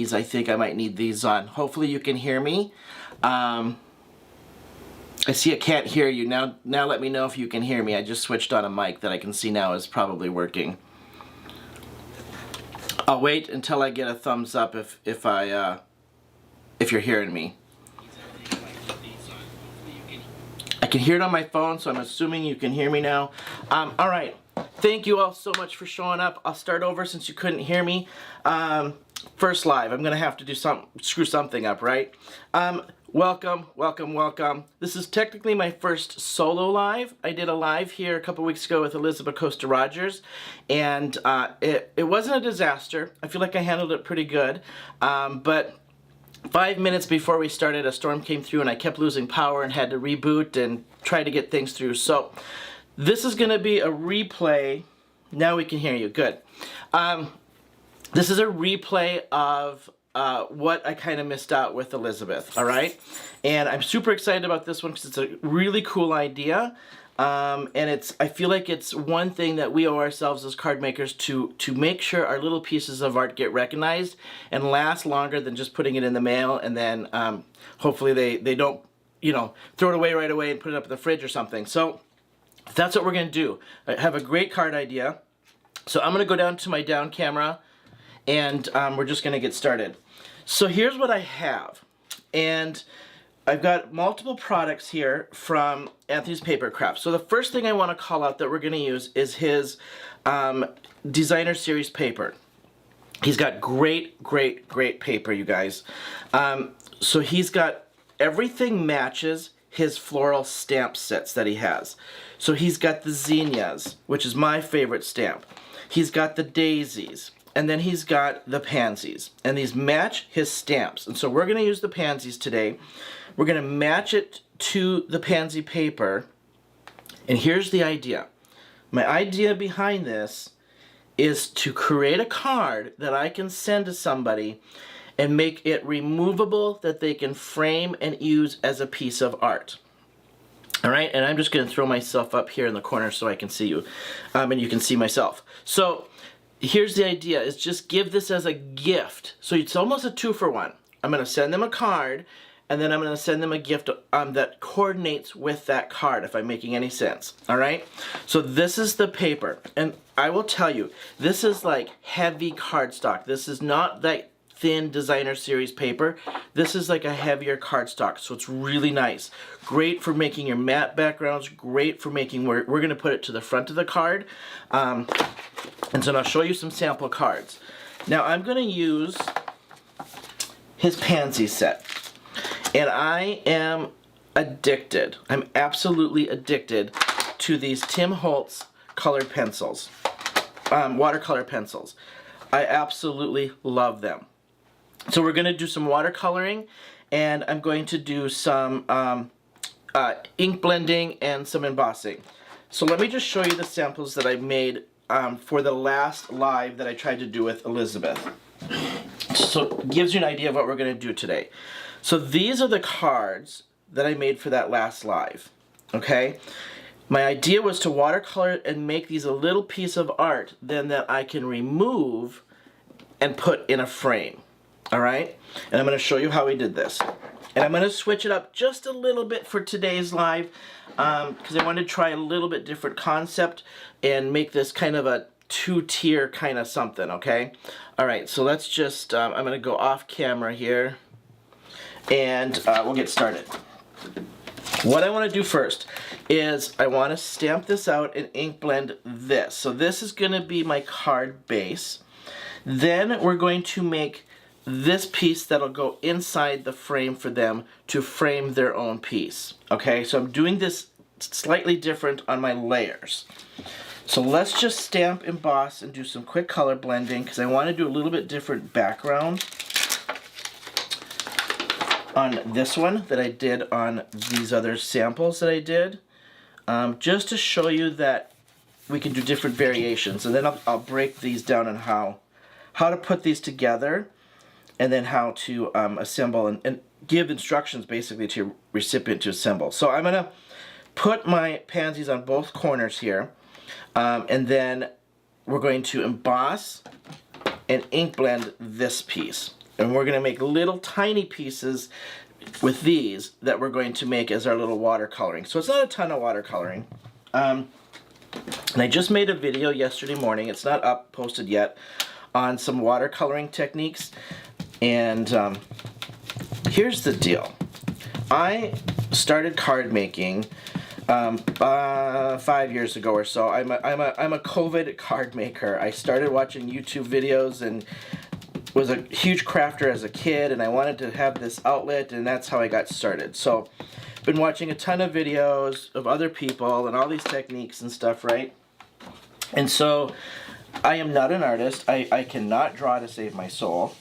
these. I think I might need these on. Hopefully you can hear me. I see I can't hear you. Now let me know if you can hear me. I just switched on a mic that I can see now is probably working. I'll wait until I get a thumbs up if you're hearing me. I can hear it on my phone, so I'm assuming you can hear me now. All right. Thank you all so much for showing up. I'll start over since you couldn't hear me. First live. I'm gonna have to do screw something up, right? Welcome. This is technically my first solo live. I did a live here a couple weeks ago with Elizabeth Costa Rogers, and it wasn't a disaster. I feel like I handled it pretty good, but 5 minutes before we started, a storm came through and I kept losing power and had to reboot and try to get things through. So this is going to be a replay. Now we can hear you. Good. This is a replay of what I kind of missed out with Elizabeth, all right? And I'm super excited about this one because it's a really cool idea. And I feel like it's one thing that we owe ourselves as card makers to make sure our little pieces of art get recognized and last longer than just putting it in the mail and then hopefully they don't, you know, throw it away right away and put it up in the fridge or something. So that's what we're going to do. I have a great card idea. So I'm going to go down to my down camera and we're just going to get started. So here's what I have. And I've got multiple products here from Anthony's Paper Craft. So the first thing I want to call out that we're going to use is his designer series paper. He's got great paper, you guys. So he's got everything matches his floral stamp sets that he has. So he's got the zinnias, which is my favorite stamp. He's got the daisies. And then he's got the pansies. And these match his stamps. And so we're going to use the pansies today. We're going to match it to the pansy paper. And here's the idea. My idea behind this is to create a card that I can send to somebody and make it removable that they can frame and use as a piece of art. All right, and I'm just going to throw myself up here in the corner so I can see you. And you can see myself. So here's the idea, is just give this as a gift. So it's almost a 2-for-1. I'm going to send them a card, and then I'm going to send them a gift that coordinates with that card, if I'm making any sense. All right? So this is the paper. And I will tell you, this is like heavy cardstock. This is not that thin designer series paper. This is like a heavier cardstock, so it's really nice. Great for making your matte backgrounds, great for making, we're going to put it to the front of the card. And so I'll show you some sample cards. Now I'm going to use his pansy set. And I am addicted. I'm absolutely addicted to these Tim Holtz colored pencils. Watercolor pencils. I absolutely love them. So we're going to do some watercoloring, and I'm going to do some ink blending and some embossing. So let me just show you the samples that I made for the last live that I tried to do with Elizabeth. So it gives you an idea of what we're going to do today. So these are the cards that I made for that last live, okay? My idea was to watercolor it and make these a little piece of art then that I can remove and put in a frame. All right, and I'm going to show you how we did this. And I'm going to switch it up just a little bit for today's live because I wanted to try a little bit different concept and make this kind of a 2-tier kind of something, okay? All right, so let's just, I'm going to go off camera here and we'll get started. What I want to do first is I want to stamp this out and ink blend this. So this is going to be my card base. Then we're going to make this piece that'll go inside the frame for them to frame their own piece. Okay, so I'm doing this slightly different on my layers. So let's just stamp, emboss, and do some quick color blending because I want to do a little bit different background on this one that I did on these other samples that I did. Just to show you that we can do different variations. And then I'll break these down on how to put these together, and then how to assemble and give instructions basically to your recipient to assemble. So I'm going to put my pansies on both corners here, and then we're going to emboss and ink blend this piece. And we're going to make little tiny pieces with these that we're going to make as our little watercoloring. So it's not a ton of watercoloring. And I just made a video yesterday morning, it's not up, posted yet, on some watercoloring techniques. And here's the deal. I started card making 5 years ago or so. I'm a COVID card maker. I started watching YouTube videos and was a huge crafter as a kid, and I wanted to have this outlet, and that's how I got started. So been watching a ton of videos of other people and all these techniques and stuff, right? And so I am not an artist. I cannot draw to save my soul.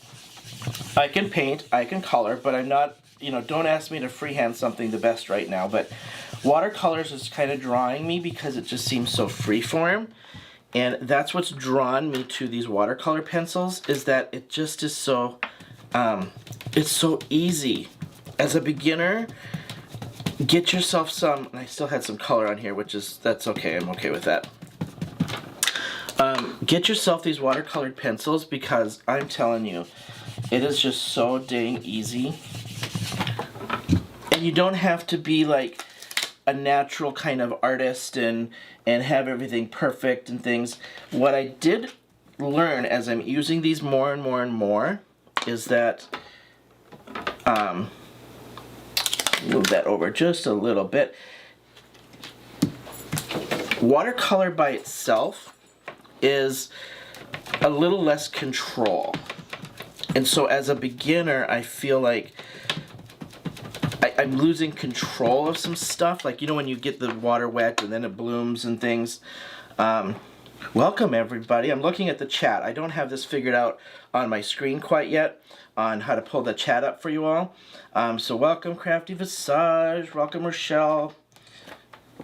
I can paint, I can color, but I'm not, you know, don't ask me to freehand something the best right now. But watercolors is kind of drawing me because it just seems so freeform. And that's what's drawn me to these watercolor pencils, is that it just is so, it's so easy. As a beginner, get yourself some, and I still had some color on here, which is, that's okay, I'm okay with that. Get yourself these watercolored pencils, because I'm telling you, it is just so dang easy. And you don't have to be like a natural kind of artist and have everything perfect and things. What I did learn as I'm using these more and more and more is that, move that over just a little bit. Watercolor by itself is a little less control. And so as a beginner, I feel like I'm losing control of some stuff. Like, you know, when you get the water wet and then it blooms and things. Welcome, everybody. I'm looking at the chat. I don't have this figured out on my screen quite yet on how to pull the chat up for you all. So welcome, Crafty Visage. Welcome, Rochelle.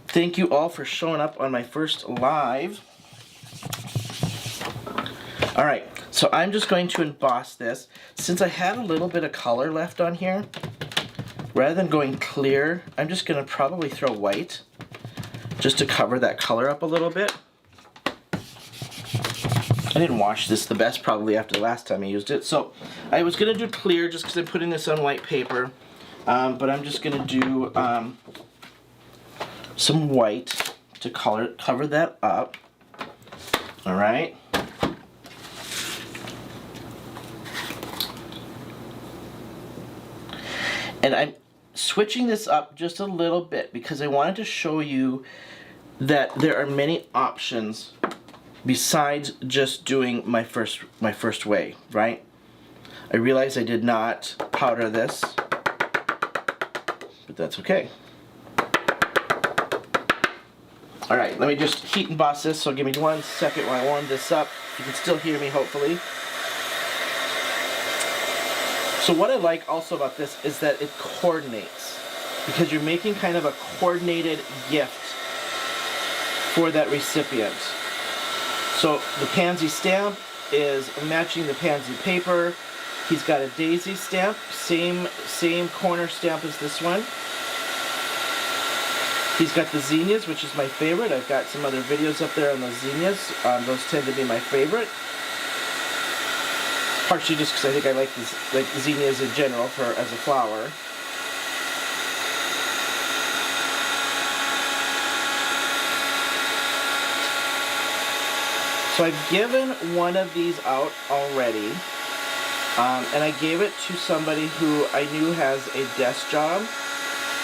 Thank you all for showing up on my first live. All right, so I'm just going to emboss this. Since I had a little bit of color left on here, rather than going clear, I'm just going to probably throw white just to cover that color up a little bit. I didn't wash this the best probably after the last time I used it. So I was going to do clear just because I'm putting this on white paper. But I'm just going to do some white to cover that up. All right. And I'm switching this up just a little bit because I wanted to show you that there are many options besides just doing my first way, right? I realize I did not powder this, but that's okay. All right, let me just heat and emboss this, so give me 1 second while I warm this up. You can still hear me, hopefully. So what I like also about this is that it coordinates, because you're making kind of a coordinated gift for that recipient. So the pansy stamp is matching the pansy paper. He's got a daisy stamp, same corner stamp as this one. He's got the zinnias, which is my favorite. I've got some other videos up there on those zinnias. Those tend to be my favorite. Partially just because I think I like the zinnias in general as a flower. So I've given one of these out already, and I gave it to somebody who I knew has a desk job,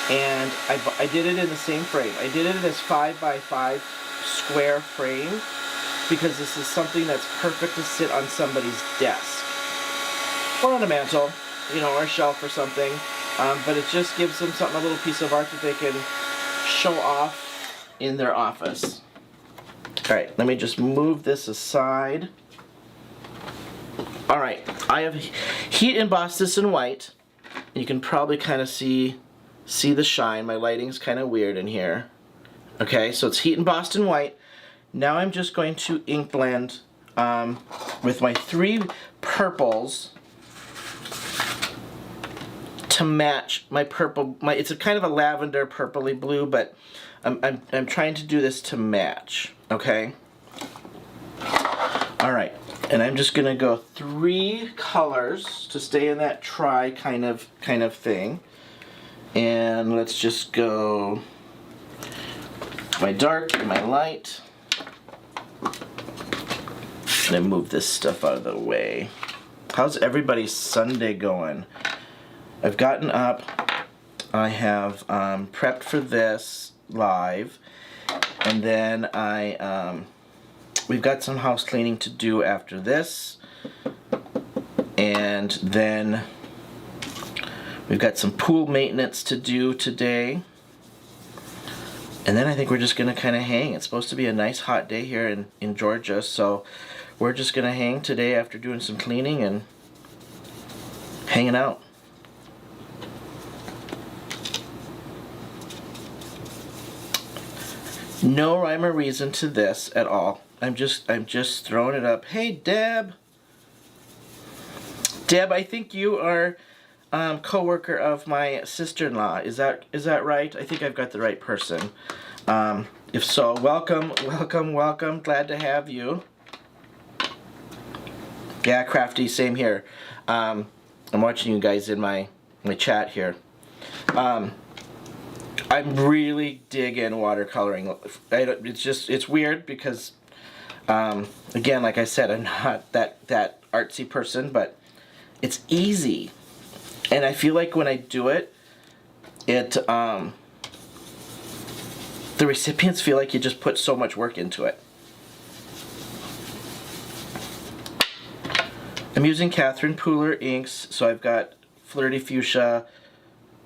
and I did it in the same frame. I did it in this 5x5 square frame because this is something that's perfect to sit on somebody's desk. Or on a mantle, you know, or a shelf or something. But it just gives them something, a little piece of art that they can show off in their office. Alright, let me just move this aside. Alright, I have heat embossed this in white. You can probably kind of see the shine. My lighting's kind of weird in here. Okay, so it's heat embossed in white. Now I'm just going to ink blend with my 3 purples to match my purple. It's a kind of a lavender purpley blue, but I'm trying to do this to match. Okay. All right. And I'm just gonna go 3 colors to stay in that tri kind of thing. And let's just go my dark and my light. I'm gonna move this stuff out of the way. How's everybody's Sunday going? I've gotten up. I have prepped for this live, and then we've got some house cleaning to do after this, and then we've got some pool maintenance to do today, and then I think we're just gonna kind of hang. It's supposed to be a nice hot day here in Georgia, so we're just gonna hang today after doing some cleaning and hanging out. No rhyme or reason to this at all. I'm just throwing it up. Hey, Deb. Deb, I think you are co-worker of my sister-in-law. Is that right? I think I've got the right person. If so, welcome. Glad to have you. Yeah, Crafty, same here. I'm watching you guys in my chat here. I'm really digging watercoloring. It's weird because, again, like I said, I'm not that artsy person, but it's easy. And I feel like when I do it, the recipients feel like you just put so much work into it. I'm using Catherine Pooler inks, so I've got Flirty Fuchsia,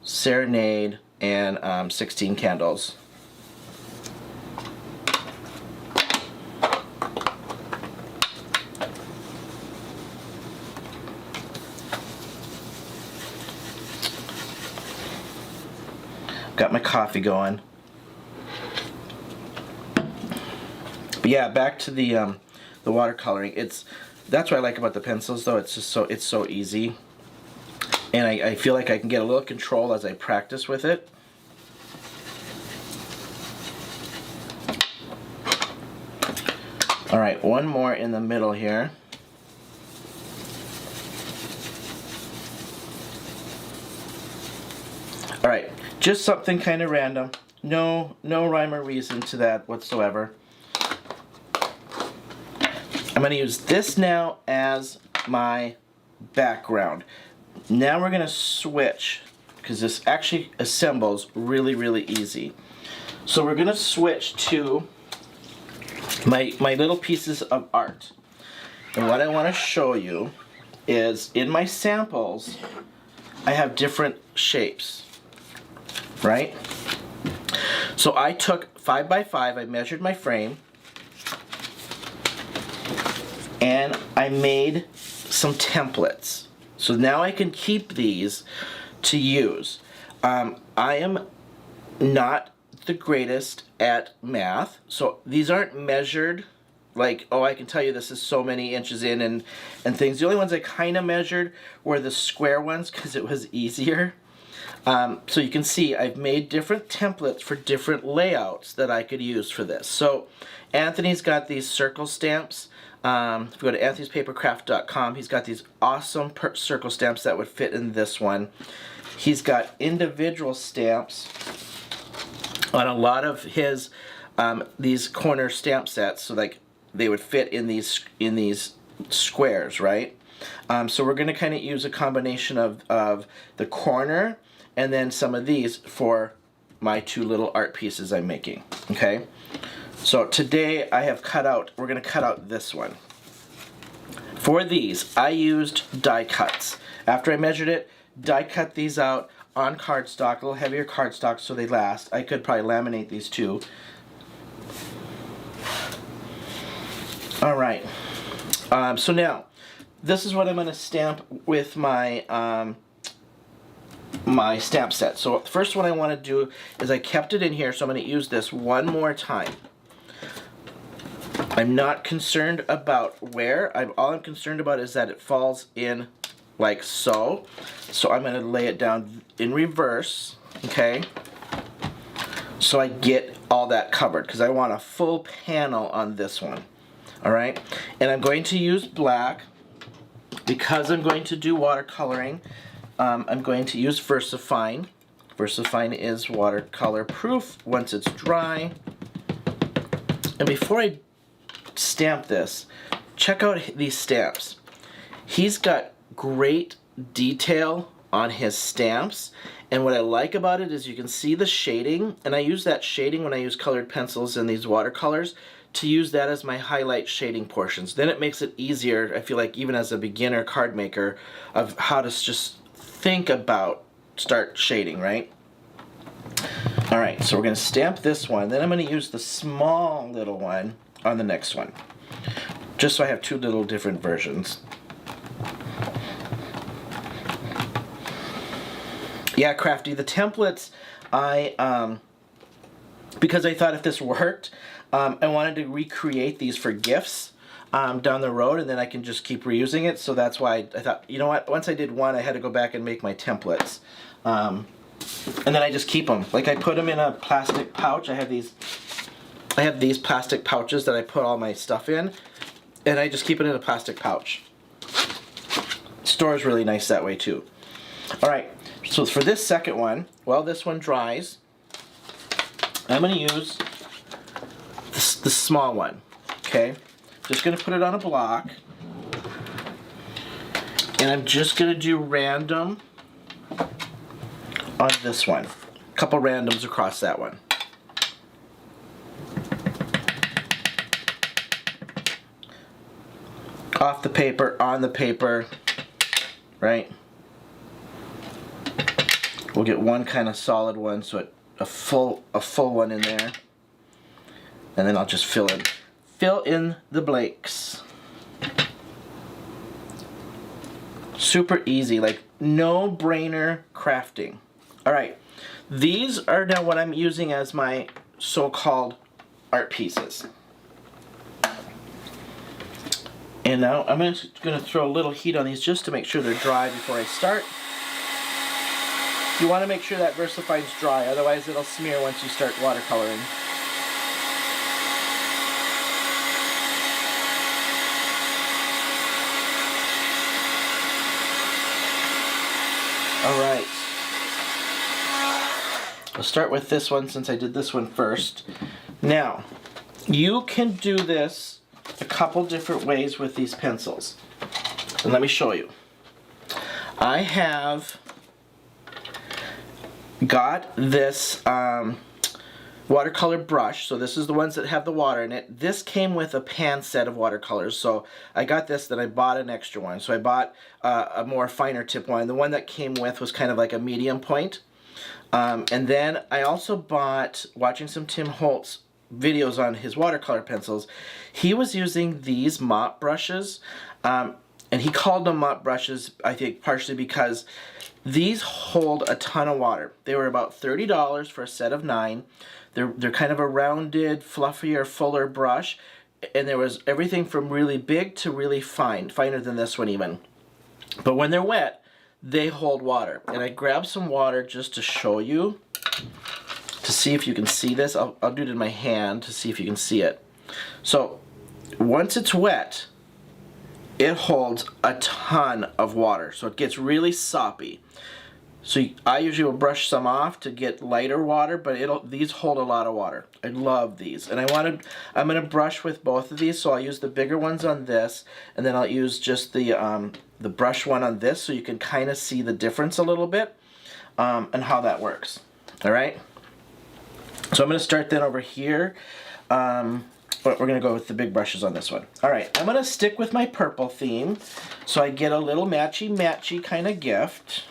Serenade, and 16 candles. Got my coffee going. But yeah, back to the watercoloring. That's what I like about the pencils, though. It's so easy. And I feel like I can get a little control as I practice with it. All right, one more in the middle here. All right, just something kind of random. No rhyme or reason to that whatsoever. I'm going to use this now as my background. Now we're going to switch, because this actually assembles really easy. So we're going to switch to my little pieces of art. And what I want to show you is in my samples, I have different shapes, right? So I took 5 by 5, I measured my frame, and I made some templates. So now I can keep these to use. I am not the greatest at math, so these aren't measured like, oh, I can tell you this is so many inches in and things. The only ones I kind of measured were the square ones because it was easier. So you can see I've made different templates for different layouts that I could use for this. So Anthony's got these circle stamps. If you go to anthonyspapercraft.com, he's got these awesome circle stamps that would fit in this one. He's got individual stamps on a lot of his these corner stamp sets, so like they would fit in these squares, right? So we're going to kind of use a combination of the corner and then some of these for my 2 little art pieces I'm making. Okay. So today we're going to cut out this one. For these, I used die cuts. After I measured it, die cut these out on cardstock, a little heavier cardstock so they last. I could probably laminate these too. All right. So now, this is what I'm going to stamp with my my stamp set. So the first one I want to do is I kept it in here, so I'm going to use this one more time. I'm not concerned about where. All I'm concerned about is that it falls in like so. So I'm going to lay it down in reverse, okay? So I get all that covered because I want a full panel on this one. All right, and I'm going to use black because I'm going to do watercoloring. I'm going to use VersaFine. VersaFine is watercolor proof once it's dry. And before I stamp this, check out these stamps. He's got great detail on his stamps, and what I like about it is you can see the shading, and I use that shading when I use colored pencils in these watercolors to use that as my highlight shading portions. Then it makes it easier, I feel like, even as a beginner card maker, of how to just think about start shading, right? All right, so we're going to stamp this one, then I'm going to use the small little one on the next one, just so I have two little different versions. Yeah, Crafty, the templates, because I thought if this worked, I wanted to recreate these for gifts down the road, and then I can just keep reusing it. So that's why I thought, you know what, once I did one, I had to go back and make my templates. And then I just keep them. Like, I put them in a plastic pouch. I have these plastic pouches that I put all my stuff in, and I just keep it in a plastic pouch. Stores really nice that way too. All right, so for this second one, while this one dries, I'm going to use the small one, okay? Just going to put it on a block, and I'm just going to do random on this one. A couple randoms across that one. Off the paper, on the paper, right? We'll get one kind of solid one, so a full one in there, and then I'll just fill in the blanks. Super easy, like no-brainer crafting. All right, these are now what I'm using as my so-called art pieces. And now I'm just going to throw a little heat on these just to make sure they're dry before I start. You want to make sure that VersaFine's dry, otherwise it'll smear once you start watercoloring. Alright. I'll start with this one since I did this one first. Now, you can do this a couple different ways with these pencils. And let me show you. I have got this watercolor brush, so this is the ones that have the water in it. This came with a pan set of watercolors, so I got this, then I bought an extra one. So I bought a more finer tip one. The one that came with was kind of like a medium point. And then I also bought, watching some Tim Holtz videos on his watercolor pencils, he was using these mop brushes, and he called them mop brushes, I think partially because these hold a ton of water. They were about $30 for a set of 9. They're kind of a rounded, fluffier, fuller brush, and there was everything from really big to really fine, finer than this one even. But when they're wet, they hold water. And I grabbed some water just to show you, to see if you can see this. I'll do it in my hand to see if you can see it. So once it's wet, it holds a ton of water, so it gets really soppy. So I usually will brush some off to get lighter water, but these hold a lot of water. I love these, and I'm gonna brush with both of these. So I'll use the bigger ones on this, and then I'll use just the brush one on this, so you can kind of see the difference a little bit, and how that works. All right. So I'm gonna start then over here. But we're going to go with the big brushes on this one. Alright, I'm going to stick with my purple theme, so I get a little matchy-matchy kind of gift.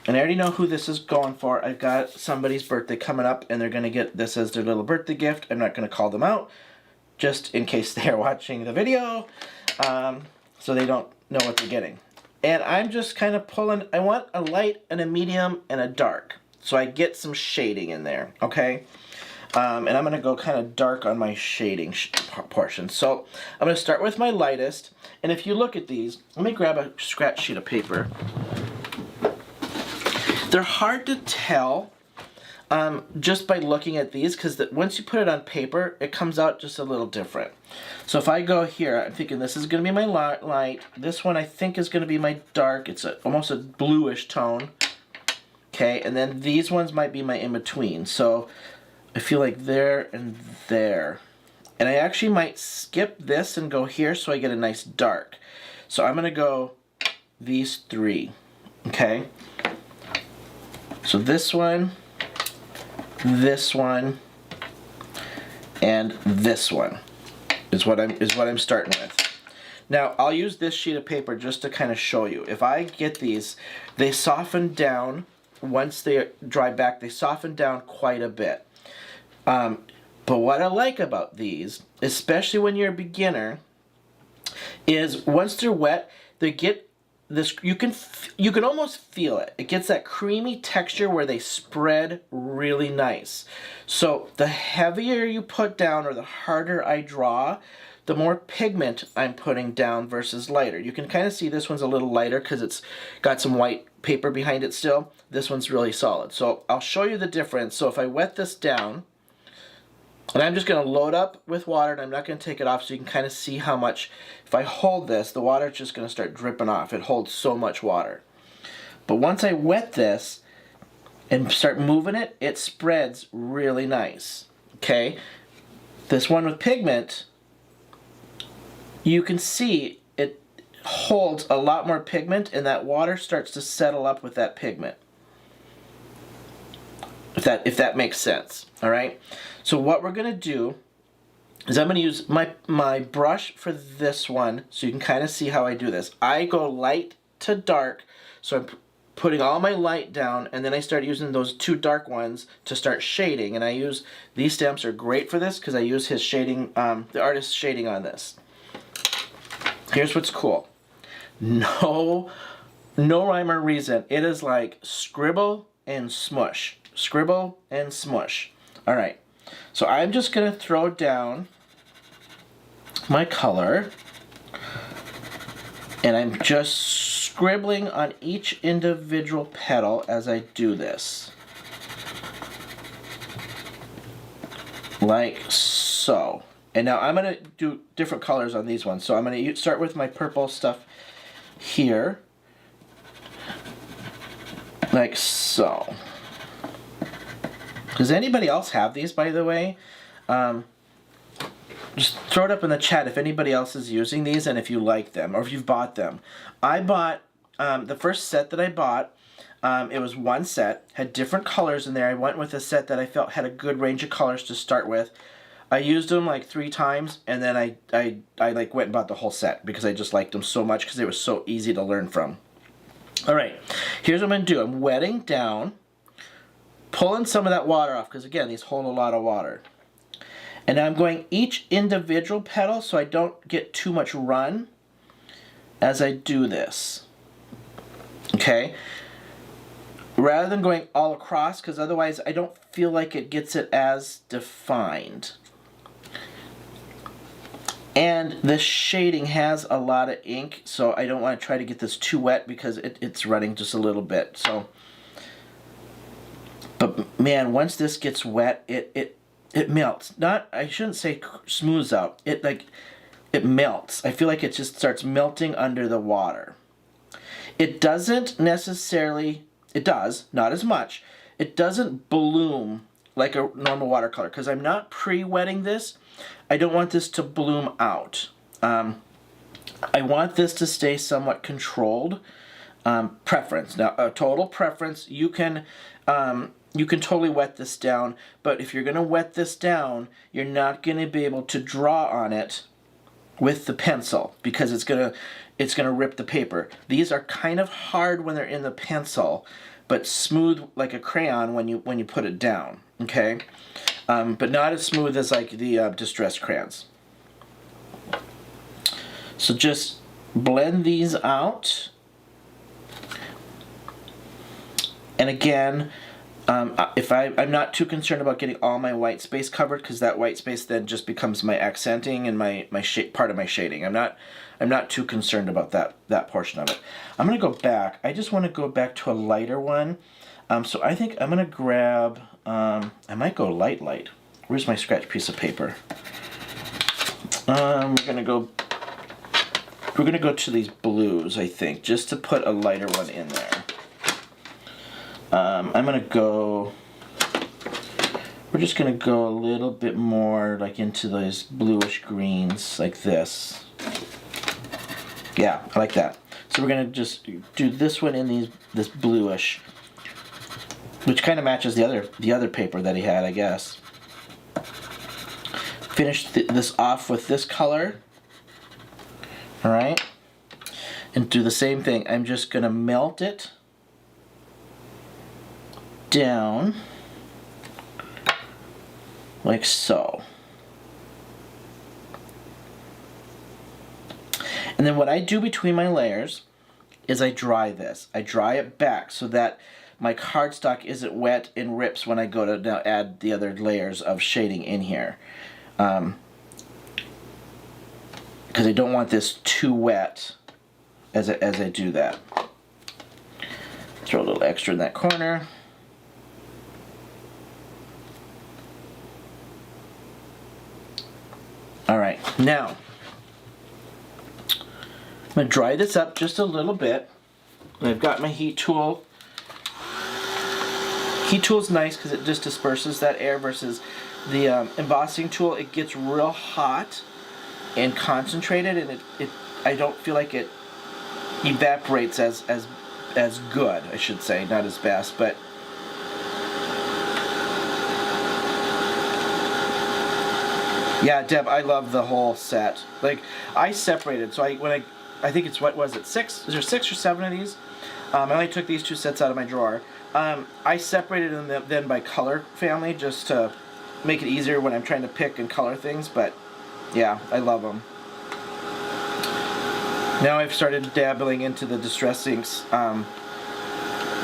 And I already know who this is going for. I've got somebody's birthday coming up, and they're going to get this as their little birthday gift. I'm not going to call them out, just in case they're watching the video, so they don't know what they're getting. And I'm just kind of pulling, I want a light and a medium and a dark, so I get some shading in there, okay? And I'm going to go kind of dark on my shading portion. So I'm going to start with my lightest. And if you look at these, let me grab a scratch sheet of paper. They're hard to tell just by looking at these, because once you put it on paper, it comes out just a little different. So if I go here, I'm thinking this is going to be my light. This one I think is going to be my dark. It's almost a bluish tone. Okay, and then these ones might be my in-between. So I feel like there and there. And I actually might skip this and go here so I get a nice dark. So I'm going to go these three. Okay? So this one, and this one is what I'm starting with. Now I'll use this sheet of paper just to kind of show you. If I get these, they soften down once they dry back. They soften down quite a bit. But what I like about these, especially when you're a beginner, is once they're wet, they get this. You can almost feel it. It gets that creamy texture where they spread really nice. So the heavier you put down or the harder I draw, the more pigment I'm putting down versus lighter. You can kind of see this one's a little lighter because it's got some white paper behind it still. This one's really solid. So I'll show you the difference. So if I wet this down, and I'm just going to load up with water, and I'm not going to take it off so you can kind of see how much, if I hold this, the water's just going to start dripping off. It holds so much water. But once I wet this and start moving it, it spreads really nice. Okay? This one with pigment, you can see it holds a lot more pigment, and that water starts to settle up with that pigment. If that makes sense. All right? So what we're going to do is I'm going to use my brush for this one so you can kind of see how I do this. I go light to dark, so I'm putting all my light down, and then I start using those two dark ones to start shading. And I use, these stamps are great for this because I use his shading, the artist's shading on this. Here's what's cool. No rhyme or reason. It is like scribble and smush. Scribble and smush. All right. So I'm just going to throw down my color, and I'm just scribbling on each individual petal as I do this. Like so. And now I'm going to do different colors on these ones. So I'm going to start with my purple stuff here. Like so. Does anybody else have these, by the way? Just throw it up in the chat if anybody else is using these and if you like them or if you've bought them. I bought the first set that I bought. It was one set, had different colors in there. I went with a set that I felt had a good range of colors to start with. I used them like 3 times, and then I like went and bought the whole set because I just liked them so much because they were so easy to learn from. All right, here's what I'm going to do. I'm wetting down, pulling some of that water off because, again, these hold a lot of water. And I'm going each individual petal so I don't get too much run as I do this. Okay? Rather than going all across, because otherwise I don't feel like it gets it as defined. And the shading has a lot of ink, so I don't want to try to get this too wet because it's running just a little bit. So, but man, once this gets wet, it melts. I shouldn't say smooths out. It melts. I feel like it just starts melting under the water. It doesn't necessarily, it does, not as much. It doesn't bloom like a normal watercolor because I'm not pre-wetting this. I don't want this to bloom out. I want this to stay somewhat controlled. Preference. Now, a total preference, you can totally wet this down, but if you're going to wet this down, you're not going to be able to draw on it with the pencil because it's going to rip the paper. These are kind of hard when they're in the pencil, but smooth like a crayon when you put it down. Okay, but not as smooth as like the distress crayons. So just blend these out, and again, if I'm not too concerned about getting all my white space covered because that white space then just becomes my accenting and my part of my shading. I'm not too concerned about that portion of it. I'm gonna go back. I just want to go back to a lighter one. So I think I'm gonna grab I might go light. Where's my scratch piece of paper? We're gonna go to these blues, I think, just to put a lighter one in there. We're just gonna go a little bit more like into those bluish greens, like this. Yeah, I like that. So we're gonna just do this one in this bluish, which kind of matches the other paper that he had, I guess. Finish this off with this color. All right, and do the same thing. I'm just gonna melt it down like so. And then what I do between my layers is I dry this. I dry it back so that my cardstock isn't wet and rips when I go to now add the other layers of shading in here. Because I don't want this too wet as I do that. Throw a little extra in that corner. All right, now I'm going to dry this up just a little bit. I've got my heat tool. Heat tool is nice because it just disperses that air versus the embossing tool. It gets real hot and concentrated, and I don't feel like it evaporates as good, I should say, not as fast, but yeah, Deb, I love the whole set. Like, I separated, so I think it's, what was it, 6? Is there 6 or 7 of these? I only took these 2 sets out of my drawer. I separated them then by color family just to make it easier when I'm trying to pick and color things, but yeah, I love them. Now I've started dabbling into the Distress inks,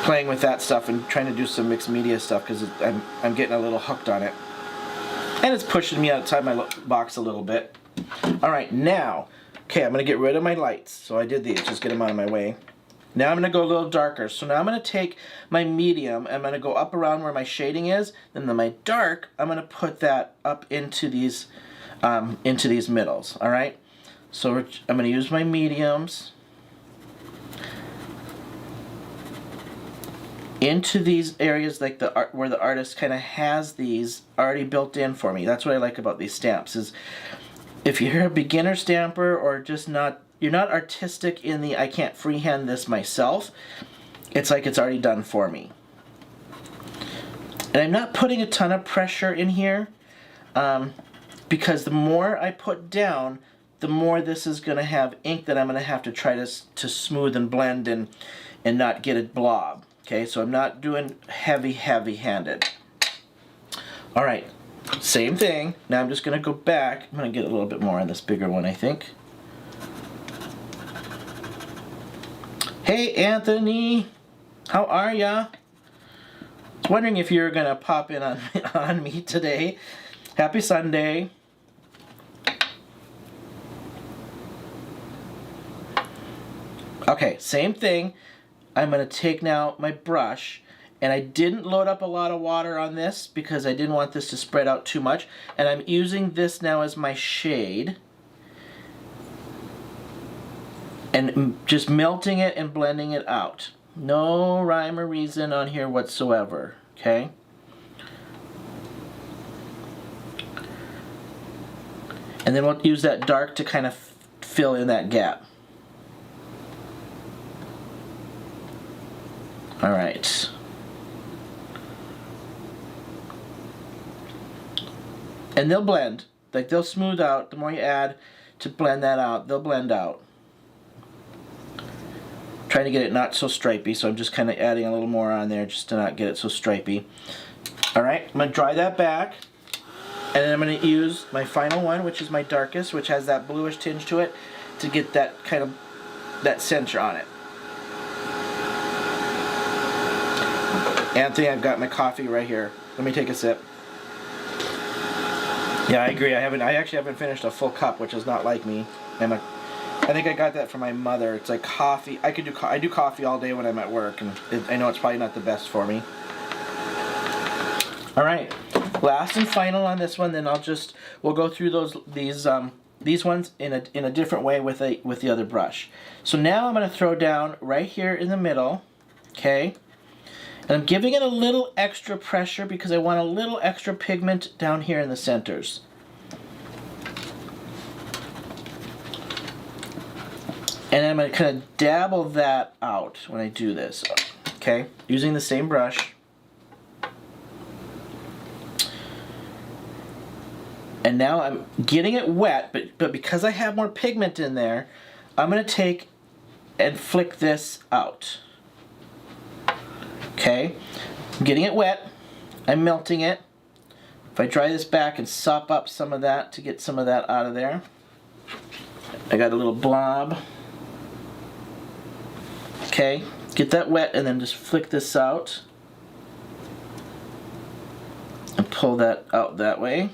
playing with that stuff and trying to do some mixed media stuff because I'm getting a little hooked on it. And it's pushing me outside my box a little bit. All right, now, okay, I'm going to get rid of my lights. So I did these, just get them out of my way. Now I'm going to go a little darker. So now I'm going to take my medium, I'm going to go up around where my shading is, then my dark, I'm going to put that up into these middles, all right? So I'm going to use my mediums into these areas like where the artist kind of has these already built in for me. That's what I like about these stamps is if you're a beginner stamper or just you're not artistic in the I can't freehand this myself, it's like it's already done for me. And I'm not putting a ton of pressure in here because the more I put down, the more this is going to have ink that I'm going to have to try to smooth and blend and not get a blob. Okay, so I'm not doing heavy-handed. All right, same thing. Now I'm just going to go back. I'm going to get a little bit more on this bigger one, I think. Hey, Anthony. How are ya? I was wondering if you're going to pop in on me today. Happy Sunday. Okay, same thing. I'm going to take now my brush, and I didn't load up a lot of water on this because I didn't want this to spread out too much, and I'm using this now as my shade and just melting it and blending it out. No rhyme or reason on here whatsoever, okay? And then we'll use that dark to kind of fill in that gap. All right. And they'll blend. Like, they'll smooth out. The more you add to blend that out, they'll blend out. Trying to get it not so stripy, so I'm just kind of adding a little more on there just to not get it so stripy. All right, I'm going to dry that back. And then I'm going to use my final one, which is my darkest, which has that bluish tinge to it, to get that kind of, that center on it. Anthony, I've got my coffee right here. Let me take a sip. Yeah, I agree. I actually haven't finished a full cup, which is not like me. I think I got that from my mother. It's like coffee. I do coffee all day when I'm at work, and I know it's probably not the best for me. All right, last and final on this one. Then we'll go through these ones in a different way with the other brush. So now I'm going to throw down right here in the middle, okay? And I'm giving it a little extra pressure because I want a little extra pigment down here in the centers. And I'm going to kind of dabble that out when I do this, okay? Using the same brush. And now I'm getting it wet, but because I have more pigment in there, I'm going to take and flick this out. Okay? I'm getting it wet. I'm melting it. If I dry this back and sop up some of that to get some of that out of there. I got a little blob. Okay? Get that wet and then just flick this out. And pull that out that way.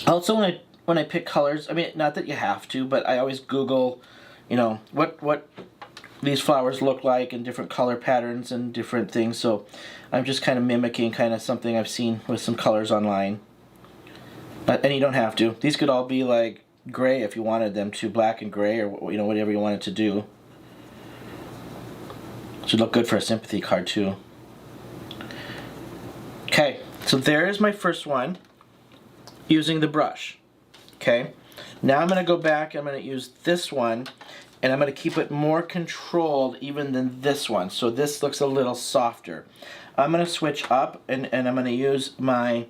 Also, when I pick colors, I mean, not that you have to, but I always Google, you know, what these flowers look like and different color patterns and different things. So I'm just kind of mimicking kind of something I've seen with some colors online. And you don't have to. These could all be like gray if you wanted them to, black and gray, or you know, whatever you wanted to do. Should look good for a sympathy card too. Okay, so there's my first one. Using the brush. Okay, now I'm going to go back, I'm going to use this one, and I'm going to keep it more controlled even than this one, so this looks a little softer. I'm going to switch up, and I'm going to use my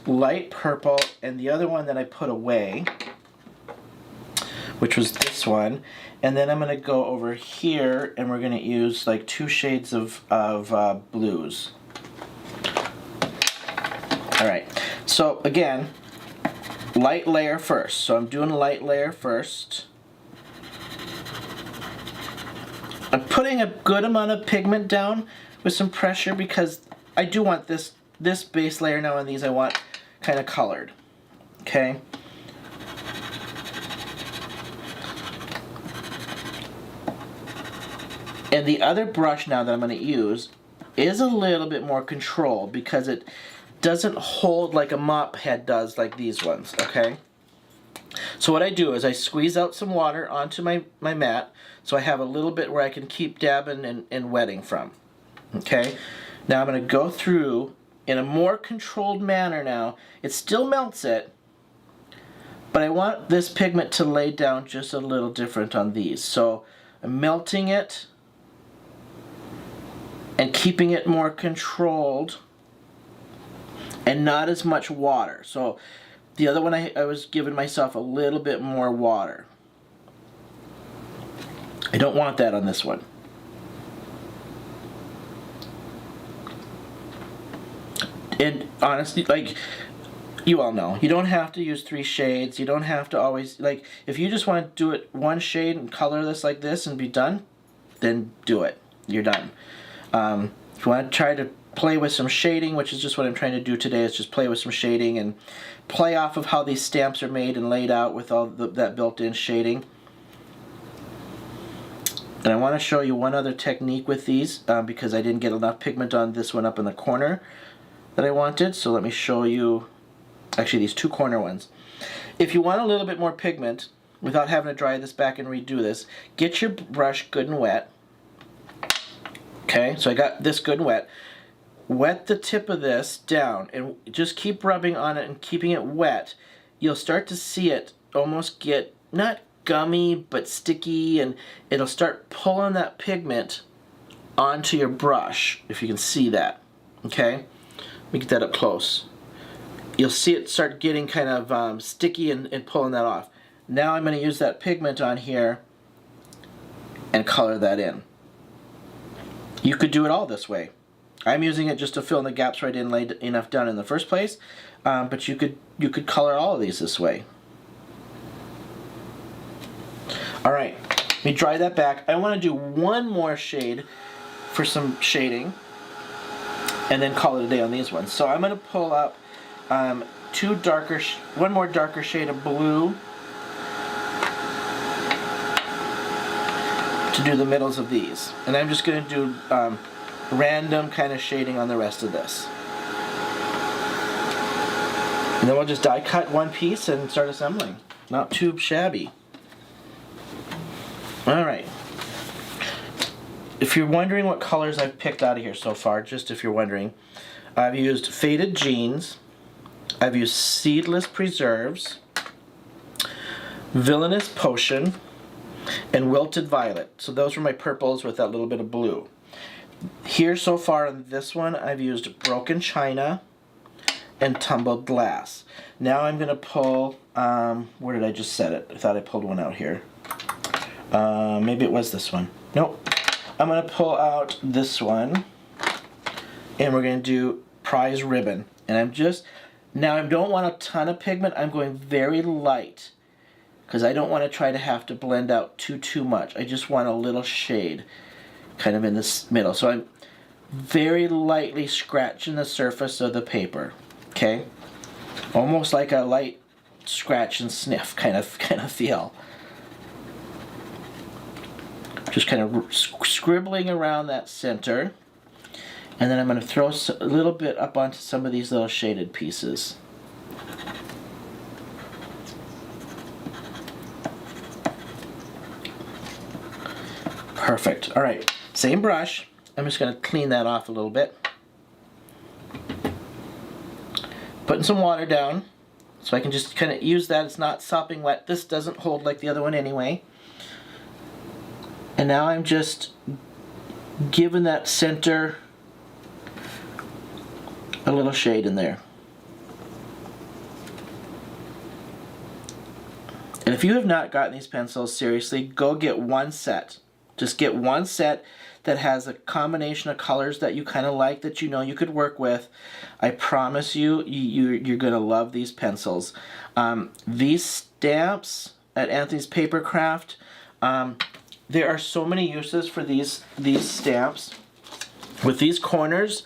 light purple and the other one that I put away, which was this one, and then I'm going to go over here and we're going to use like 2 shades of blues. Alright, so again, light layer first. So I'm doing a light layer first. I'm putting a good amount of pigment down with some pressure because I do want this base layer now on these I want kind of colored. Okay? And the other brush now that I'm going to use is a little bit more controlled because it doesn't hold like a mop head does like these ones, okay? So what I do is I squeeze out some water onto my mat so I have a little bit where I can keep dabbing and wetting from, okay? Now I'm going to go through in a more controlled manner now. It still melts it, but I want this pigment to lay down just a little different on these. So I'm melting it and keeping it more controlled and not as much water. So the other one I was giving myself a little bit more water. I don't want that on this one. And honestly, like, you all know, you don't have to use 3 shades. You don't have to always, like, if you just want to do it 1 shade and color this like this and be done, then do it. You're done. If you want to try to play with some shading, which is just what I'm trying to do today, is just play with some shading and play off of how these stamps are made and laid out with all that built-in shading. And I want to show you one other technique with these because I didn't get enough pigment on this one up in the corner that I wanted. So let me show you, actually, these 2 corner ones. If you want a little bit more pigment without having to dry this back and redo this, get your brush good and wet. Okay, so I got this good and wet. Wet the tip of this down and just keep rubbing on it and keeping it wet. You'll start to see it almost get, not gummy, but sticky, and it'll start pulling that pigment onto your brush, if you can see that. Okay? Let me get that up close. You'll see it start getting kind of sticky and pulling that off. Now I'm going to use that pigment on here and color that in. You could do it all this way. I'm using it just to fill in the gaps where I didn't lay enough down in the first place, but you could color all of these this way. All right, let me dry that back. I want to do 1 more shade for some shading, and then call it a day on these ones. So I'm going to pull up 1 more darker shade of blue, to do the middles of these. And I'm just going to do random kind of shading on the rest of this. And then we'll just die cut one piece and start assembling. Not too shabby. Alright. If you're wondering what colors I've picked out of here so far, just if you're wondering, I've used Faded Jeans, I've used Seedless Preserves, Villainous Potion, and Wilted Violet. So those were my purples with that little bit of blue. Here so far on this one, I've used Broken China and Tumbled Glass. Now I'm going to pull, where did I just set it? I thought I pulled one out here. Maybe it was this one. Nope. I'm going to pull out this one, and we're going to do Prize Ribbon. And I'm just, now I don't want a ton of pigment, I'm going very light, because I don't want to try to have to blend out too much. I just want a little shade kind of in this middle. So I'm very lightly scratching the surface of the paper, okay? Almost like a light scratch and sniff kind of feel. Just kind of scribbling around that center. And then I'm going to throw a little bit up onto some of these little shaded pieces. Perfect. All right, same brush. I'm just going to clean that off a little bit. Putting some water down so I can just kind of use that. It's not sopping wet. This doesn't hold like the other one anyway. And now I'm just giving that center a little shade in there. And if you have not gotten these pencils, seriously, go get one set. Just get one set that has a combination of colors that you kind of like, that you know you could work with. I promise you, you're going to love these pencils. These stamps at Anthony's Paper Craft, there are so many uses for these stamps. With these corners,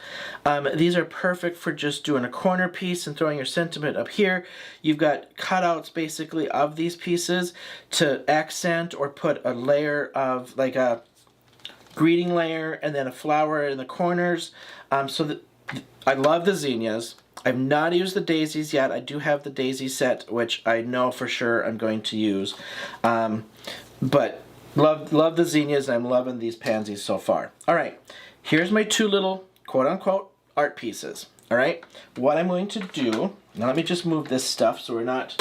these are perfect for just doing a corner piece and throwing your sentiment up here. You've got cutouts basically of these pieces to accent or put a layer of, like a greeting layer and then a flower in the corners. I love the zinnias. I've not used the daisies yet. I do have the daisy set, which I know for sure I'm going to use. But love the zinnias, and I'm loving these pansies so far. All right, here's my two little quote-unquote art pieces. All right, what I'm going to do, now let me just move this stuff so we're not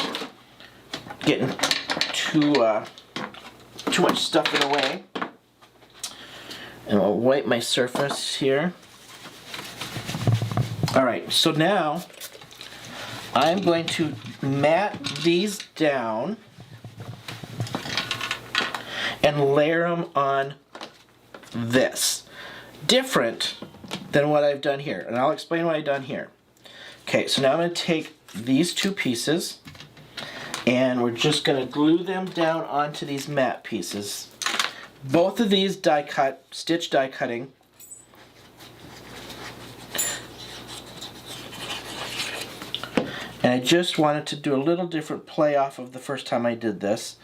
getting too much stuff in the way. And I'll wipe my surface here. All right, so now I'm going to mat these down and layer them on this. Different than what I've done here, and I'll explain what I've done here. Okay, so now I'm going to take these two pieces and we're just going to glue them down onto these matte pieces. Both of these die cut, stitch die cutting. And I just wanted to do a little different play off of the first time I did this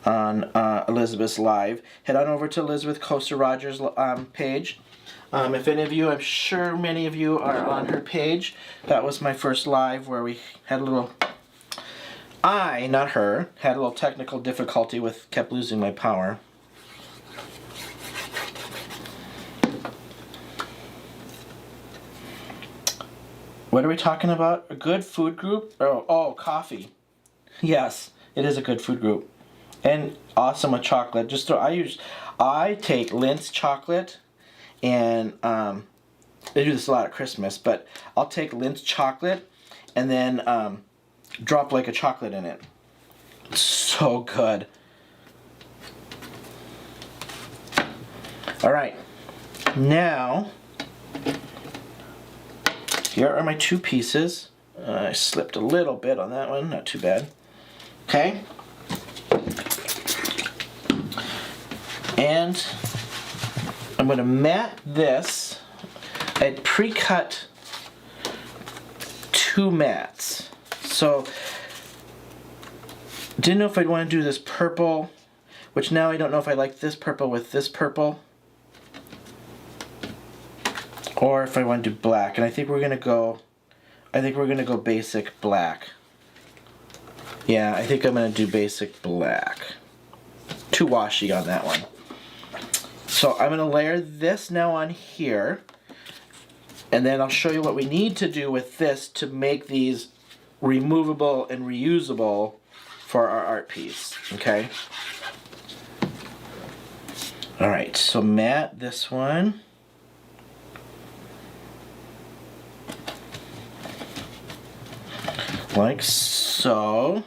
on Elizabeth's Live. Head on over to Elizabeth Costa Rogers' page. If any of you, I'm sure many of you are on her page. That was my first live where we had a little, not her, had a little technical difficulty with, kept losing my power. What are we talking about? A good food group? Oh, coffee. Yes, it is a good food group. And awesome with chocolate. I take Lindt chocolate, and they do this a lot at Christmas, but I'll take Lindt chocolate and then drop like a chocolate in it. So good. All right, now here are my two pieces. I slipped a little bit on that one, not too bad. Okay. And I'm going to mat this. I pre-cut two mats. So, didn't know if I'd want to do this purple which now I don't know if I like this purple with this purple, or if I want to do black. And I think we're gonna go basic black. Yeah, I think I'm gonna do basic black. Too washy on that one. So I'm gonna layer this now on here, and then I'll show you what we need to do with this to make these removable and reusable for our art piece, okay? All right, so matte this one. Like so.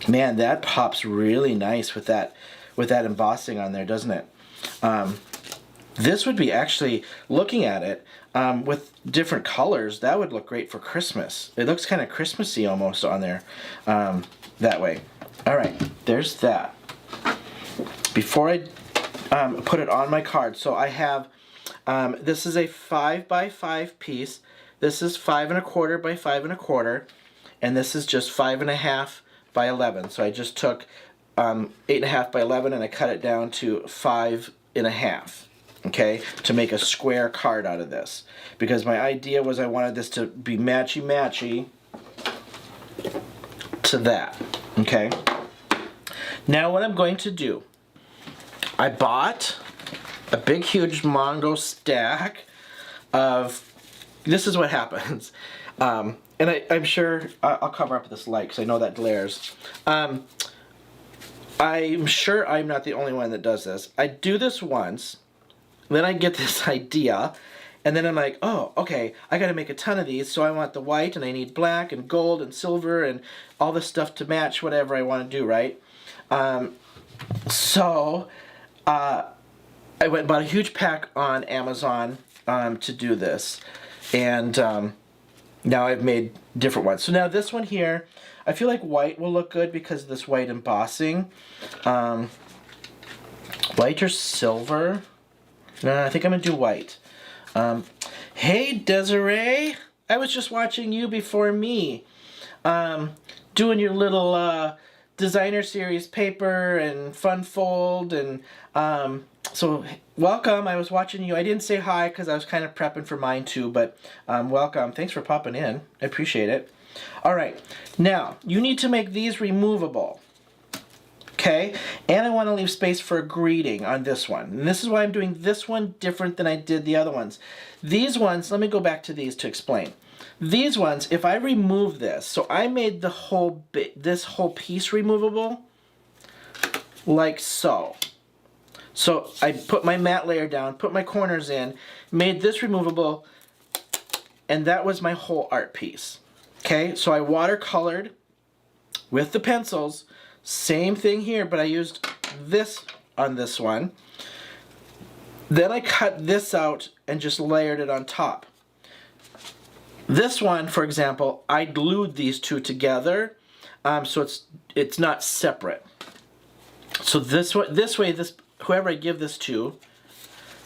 Man, that pops really nice with that embossing on there, doesn't it? This would be actually, looking at it, with different colors, that would look great for Christmas. It looks kind of Christmassy almost on there, that way. All right, there's that. Before I put it on my card, so I have, this is a 5 by 5 piece. This is 5 1/4 by 5 1/4, and this is just 5 1/2 by 11. So I just took 8 1/2 by 11 and I cut it down to 5 1/2. Okay, to make a square card out of this, because my idea was I wanted this to be matchy to that. Okay, now what I'm going to do, I bought a big huge Mongo stack of, this is what happens, and I'm sure I'll cover up this light because I know that glares. I'm sure I'm not the only one that does this. I do this once, then I get this idea, and then I'm like, oh, okay, I gotta make a ton of these, so I want the white, and I need black, and gold, and silver, and all this stuff to match whatever I want to do, right? So, I went and bought a huge pack on Amazon to do this, and now I've made different ones. So now this one here, I feel like white will look good because of this white embossing. White or silver? No, I think I'm gonna do white. Hey Desiree, I was just watching you before me, doing your little designer series paper and fun fold, and so welcome. I was watching you. I didn't say hi because I was kind of prepping for mine too, but welcome. Thanks for popping in. I appreciate it. All right, now you need to make these removable. Okay, and I want to leave space for a greeting on this one. And this is why I'm doing this one different than I did the other ones. These ones, let me go back to these to explain. These ones, if I remove this, so I made the whole this whole piece removable, like so. So I put my matte layer down, put my corners in, made this removable, and that was my whole art piece. Okay, so I watercolored with the pencils. Same thing here, but I used this on this one. Then I cut this out and just layered it on top. This one, for example, I glued these two together, so it's not separate. So this way, whoever I give this to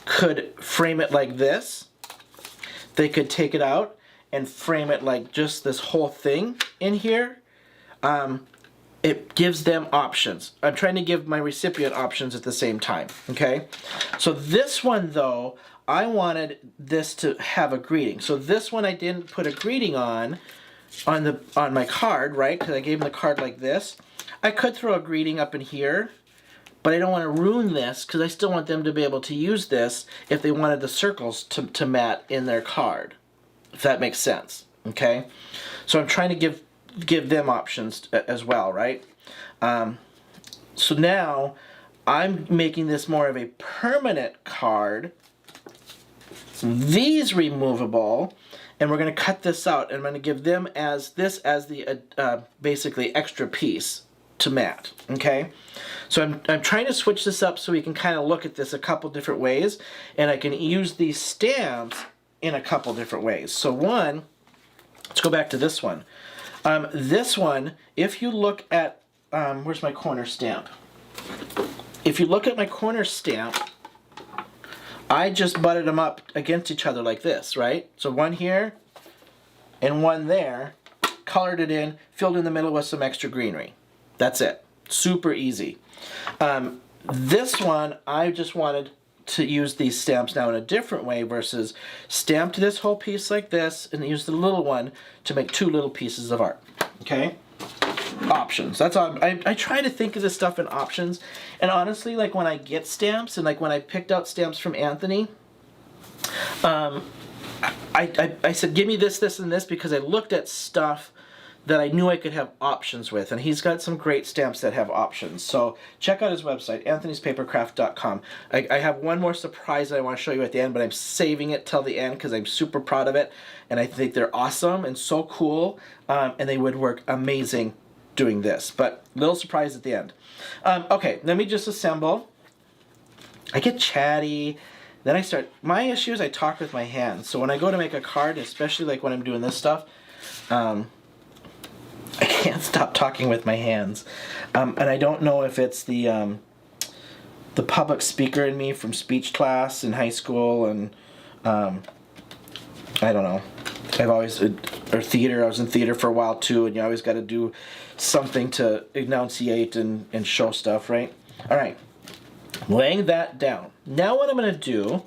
could frame it like this. They could take it out and frame it like just this whole thing in here. It gives them options. I'm trying to give my recipient options at the same time, okay? So this one though, I wanted this to have a greeting. So this one I didn't put a greeting on my card, right? Because I gave them the card like this. I could throw a greeting up in here, but I don't want to ruin this because I still want them to be able to use this if they wanted the circles to mat in their card, if that makes sense, okay? So I'm trying to give them options as well, right? So now I'm making this more of a permanent card. These removable, and we're going to cut this out, and I'm going to give them as the basically extra piece to mat. Okay, so I'm trying to switch this up so we can kind of look at this a couple different ways, and I can use these stamps in a couple different ways. So one, let's go back to this one. This one, if you look at, where's my corner stamp? If you look at my corner stamp, I just butted them up against each other like this, right? So one here and one there, colored it in, filled in the middle with some extra greenery, That's it. Super easy. This one, I just wanted to use these stamps now in a different way versus stamp this whole piece like this and use the little one to make 2 little pieces of art. Okay? Options. That's all. I try to think of this stuff in options. And honestly, like when I get stamps and like when I picked out stamps from Anthony, I said, give me this, this, and this because I looked at stuff that I knew I could have options with, and he's got some great stamps that have options. So check out his website, anthonyspapercraft.com. I have one more surprise that I want to show you at the end, but I'm saving it till the end because I'm super proud of it, and I think they're awesome and so cool, and they would work amazing doing this. But little surprise at the end. Okay, let me just assemble. I get chatty. Then I start, my issue is I talk with my hands. So when I go to make a card, especially like when I'm doing this stuff, I can't stop talking with my hands. And I don't know if it's the public speaker in me from speech class in high school, and I don't know. I've always, or theater, I was in theater for a while too, and you always got to do something to enunciate and show stuff, right? All right. Laying that down. Now what I'm going to do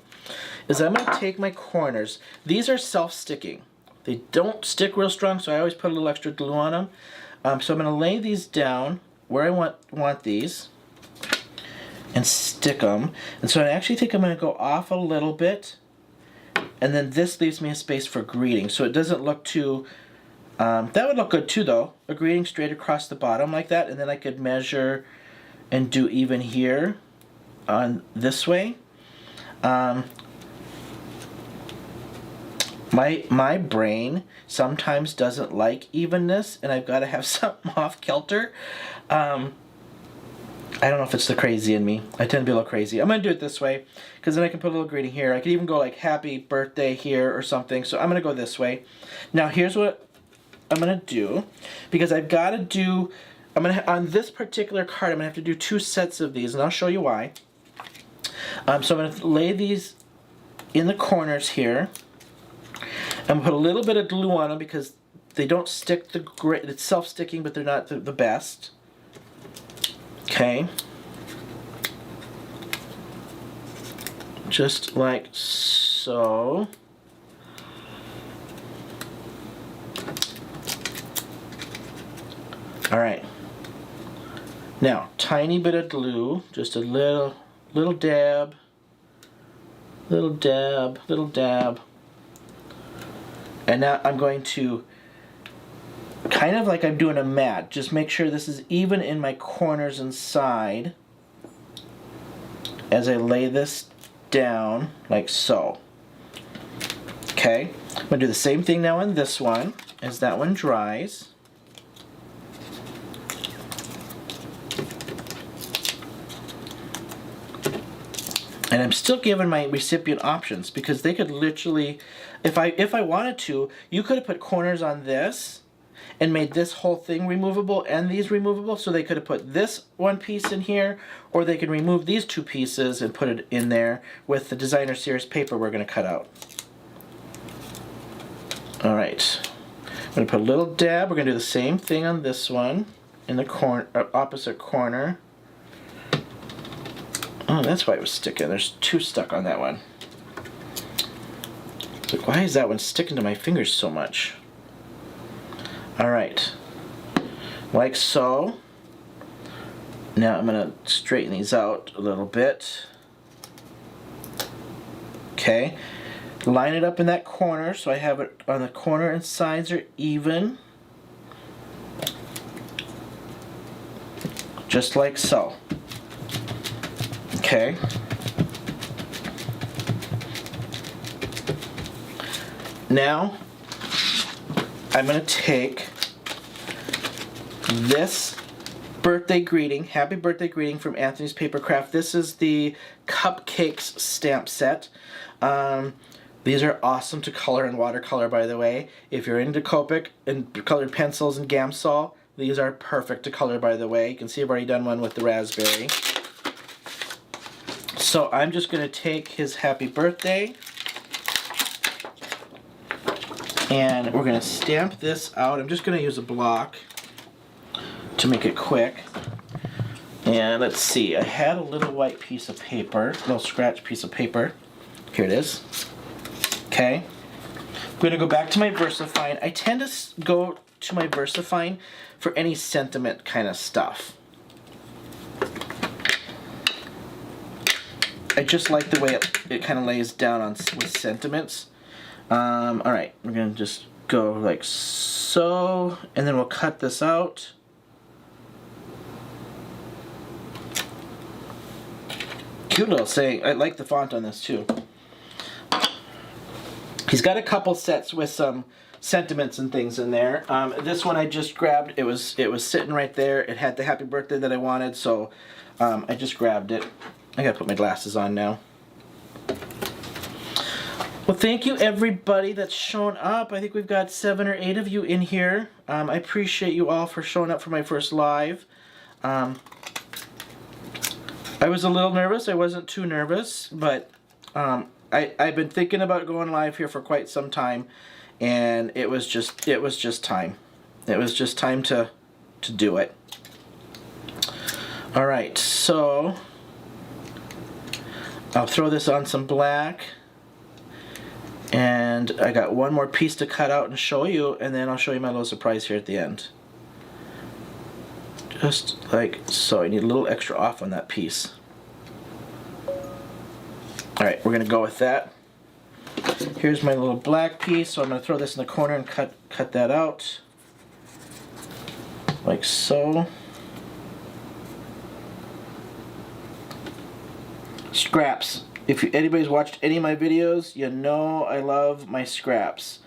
is I'm going to take my corners. These are self-sticking. They don't stick real strong, so I always put a little extra glue on them. So I'm going to lay these down where I want these and stick them. And so I actually think I'm going to go off a little bit, and then this leaves me a space for greeting. So it doesn't look too... that would look good too, though. A greeting straight across the bottom like that, and then I could measure and do even here on this way. My brain sometimes doesn't like evenness, and I've got to have something off kilter. I don't know if it's the crazy in me. I tend to be a little crazy. I'm going to do it this way, because then I can put a little greeting here. I could even go like happy birthday here or something. So I'm going to go this way. Now here's what I'm going to do, because I've got to do, on this particular card, I'm going to have to do 2 sets of these, and I'll show you why. So I'm going to lay these in the corners here. I'm going to put a little bit of glue on them because they don't stick the great. It's self-sticking, but they're not the best. Okay. Just like so. All right. Now, tiny bit of glue, just a little dab, little dab, little dab. And now I'm going to, kind of like I'm doing a mat, just make sure this is even in my corners inside as I lay this down, like so. Okay, I'm going to do the same thing now on this one, as that one dries. And I'm still giving my recipient options, because they could literally, if I wanted to, you could have put corners on this and made this whole thing removable and these removable, so they could have put this one piece in here, or they could remove these 2 pieces and put it in there with the designer series paper we're going to cut out. All right, I'm going to put a little dab. We're going to do the same thing on this one in the corner, opposite corner. Oh, that's why it was sticking. There's 2 stuck on that one. So why is that one sticking to my fingers so much? Alright. Like so. Now I'm going to straighten these out a little bit. Okay. Line it up in that corner so I have it on the corner and sides are even. Just like so. Okay. Now, I'm going to take this birthday greeting, happy birthday greeting from Anthony's Papercraft. This is the Cupcakes stamp set. These are awesome to color in watercolor, by the way. If you're into Copic and colored pencils and Gamsol, these are perfect to color, by the way. You can see I've already done one with the raspberry. So I'm just going to take his happy birthday, and we're going to stamp this out. I'm just going to use a block. to make it quick. And let's see, I had a little white piece of paper, a little scratch piece of paper. Here it is. Okay. I'm going to go back to my VersaFine. I tend to go to my VersaFine for any sentiment kind of stuff. I just like the way it kind of lays down on with sentiments. Alright, we're going to just go like so, and then we'll cut this out. Cute little saying. I like the font on this too. He's got a couple sets with some sentiments and things in there. This one I just grabbed. It was sitting right there. It had the happy birthday that I wanted, so I just grabbed it. I gotta put my glasses on now. Well, thank you everybody that's shown up. I think we've got 7 or 8 of you in here. I appreciate you all for showing up for my first live. I was a little nervous. I wasn't too nervous, but I've been thinking about going live here for quite some time, and it was just time. It was just time to do it. All right, so I'll throw this on some black, and I got one more piece to cut out and show you, and then I'll show you my little surprise here at the end. Just like so. I need a little extra off on that piece. Alright, we're going to go with that. Here's my little black piece, so I'm going to throw this in the corner and cut that out. Like so. Scraps. If anybody's watched any of my videos, you know I love my scraps.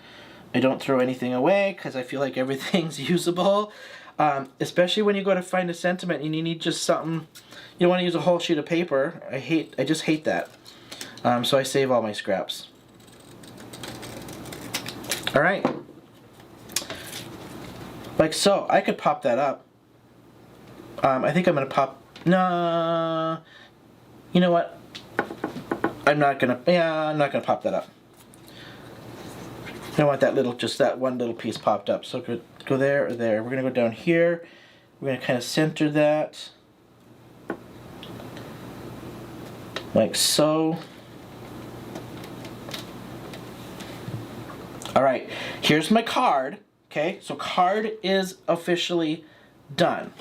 I don't throw anything away because I feel like everything's usable. Especially when you go to find a sentiment and you need just something, you don't want to use a whole sheet of paper. I just hate that. So I save all my scraps. Alright. Like so. I could pop that up. I think I'm going to pop... No. You know what? I'm not going to pop that up. I don't want that little, just that one little piece popped up. So go there or there. We're going to go down here. We're going to kind of center that. Like so. Alright, here's my card. Okay, so card is officially done.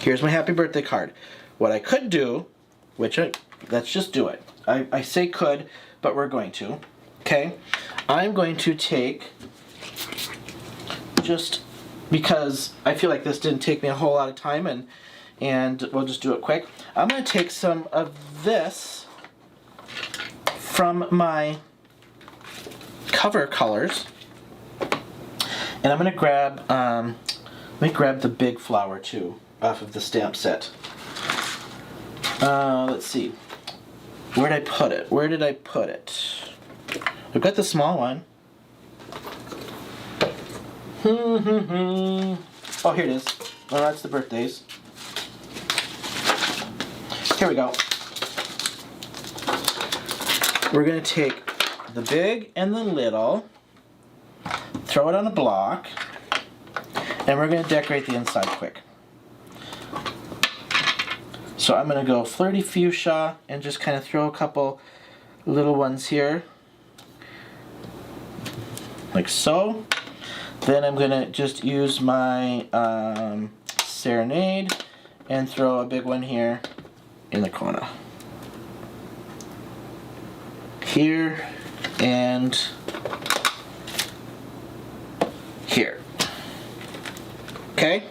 Here's my happy birthday card. What I could do, let's just do it. I say could, but we're going to. Okay, I'm going to take, just because I feel like this didn't take me a whole lot of time, and we'll just do it quick. I'm going to take some of this from my cover colors, and I'm going to grab, let me grab the big flower too off of the stamp set. Let's see. Where did I put it? Where did I put it? I've got the small one. Oh, here it is. Oh, that's the birthdays. Here we go. We're going to take the big and the little, throw it on a block, and we're going to decorate the inside quick. So I'm going to go Flirty Fuchsia and just kind of throw a couple little ones here. Like so. Then I'm going to just use my Serenade and throw a big one here in the corner. Here and here. Okay?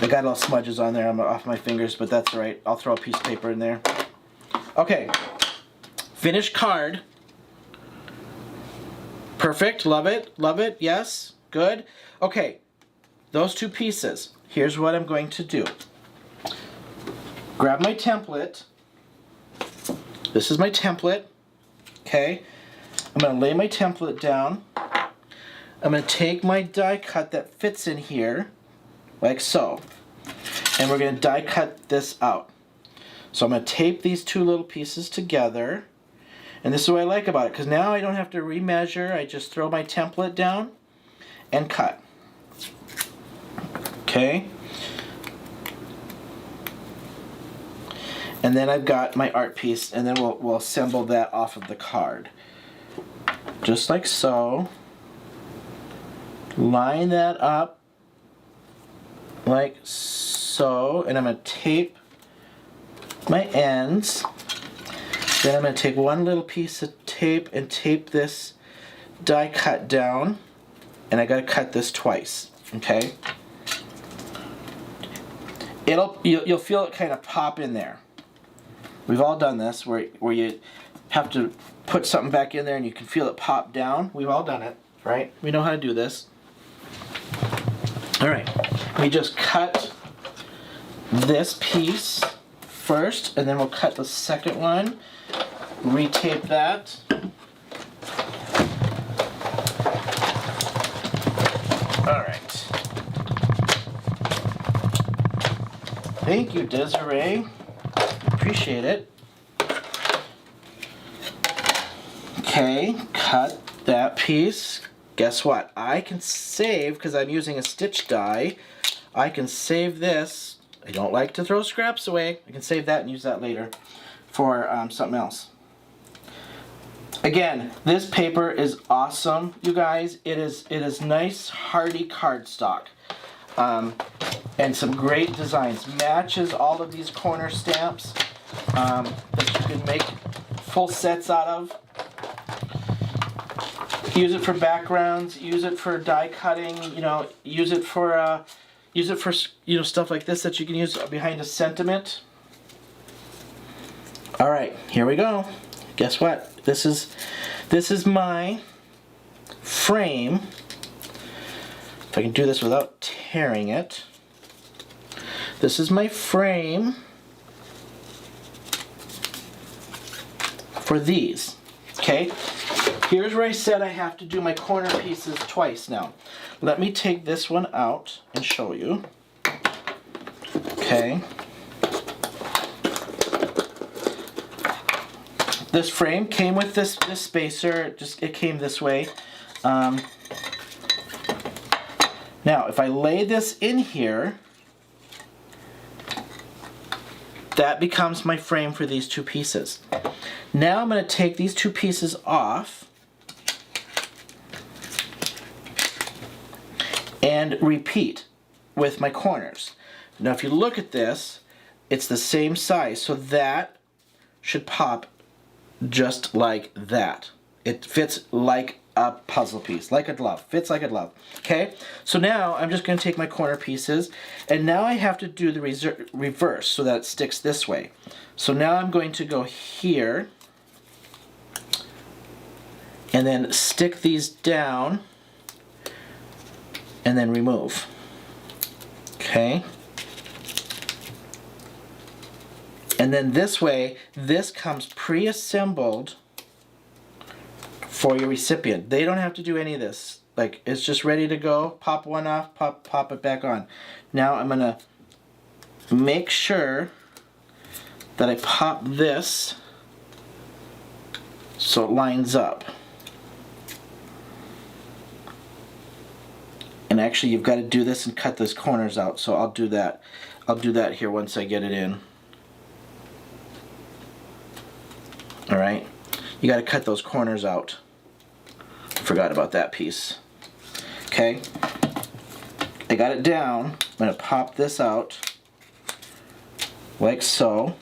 I got little smudges on there. I'm off my fingers, but that's all right. I'll throw a piece of paper in there. Okay. Finished card. Perfect. Love it. Love it. Yes. Good. Okay. Those two pieces. Here's what I'm going to do. Grab my template. This is my template. Okay. I'm going to lay my template down. I'm going to take my die cut that fits in here, like so. And we're going to die cut this out. So I'm going to tape these two little pieces together. And this is what I like about it, because now I don't have to remeasure. I just throw my template down and cut. Okay. And then I've got my art piece, and then we'll assemble that off of the card. Just like so. Line that up like so, and I'm going to tape my ends. Then I'm going to take one little piece of tape and tape this die cut down, and I got to cut this twice. Okay. You'll feel it kind of pop in there. We've all done this where you have to put something back in there and you can feel it pop down. We've all done it, right? We know how to do this. All right, we just cut this piece first, and then we'll cut the second one, retape that. All right. Thank you, Desiree. Appreciate it. Okay, cut that piece. Guess what? I can save, because I'm using a stitch die, I can save this. I don't like to throw scraps away. I can save that and use that later for something else. Again, this paper is awesome, you guys. It is nice, hardy cardstock. And some great designs. Matches all of these corner stamps that you can make full sets out of. Use it for backgrounds. Use it for die cutting. You know, use it for stuff like this that you can use behind a sentiment. All right, here we go. Guess what? This is my frame. If I can do this without tearing it. This is my frame for these. Okay? Here's where I said I have to do my corner pieces twice now. Let me take this one out and show you. Okay. This frame came with this spacer. It came this way. Now, if I lay this in here, that becomes my frame for these two pieces. Now I'm going to take these two pieces off and repeat with my corners. Now if you look at this, it's the same size, so that should pop just like that. It fits like a puzzle piece, like a glove. Fits like a glove. Okay, so now I'm just going to take my corner pieces, and now I have to do the reverse so that it sticks this way. So now I'm going to go here and then stick these down and then remove. Okay. And then this way, this comes pre-assembled for your recipient. They don't have to do any of this. Like, it's just ready to go. Pop one off, pop it back on. Now I'm gonna make sure that I pop this so it lines up. And actually you've got to do this and cut those corners out, so I'll do that. I'll do that here once I get it in. Alright, you got to cut those corners out. Forgot about that piece. Okay, I got it down. I'm going to pop this out like so.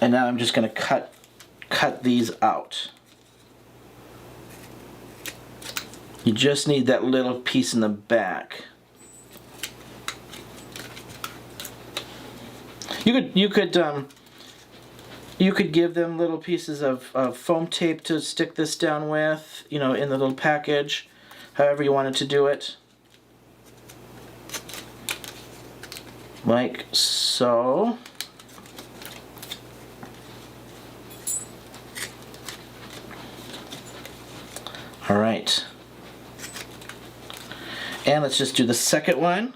And now I'm just going to cut these out. You just need that little piece in the back. You could give them little pieces of foam tape to stick this down with, you know, in the little package, however you wanted to do it. Like so. All right. And let's just do the second one,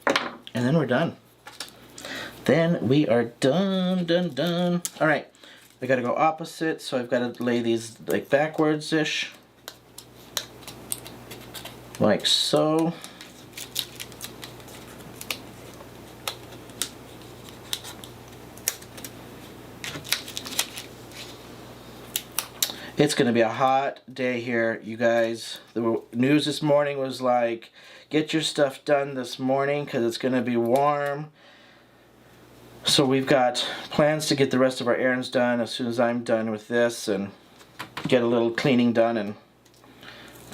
and then we're done. Then we are done. All right, I gotta go opposite, so I've got to lay these like backwards-ish, like so. It's going to be a hot day here, you guys. The news this morning was like, get your stuff done this morning because it's going to be warm. So we've got plans to get the rest of our errands done as soon as I'm done with this and get a little cleaning done and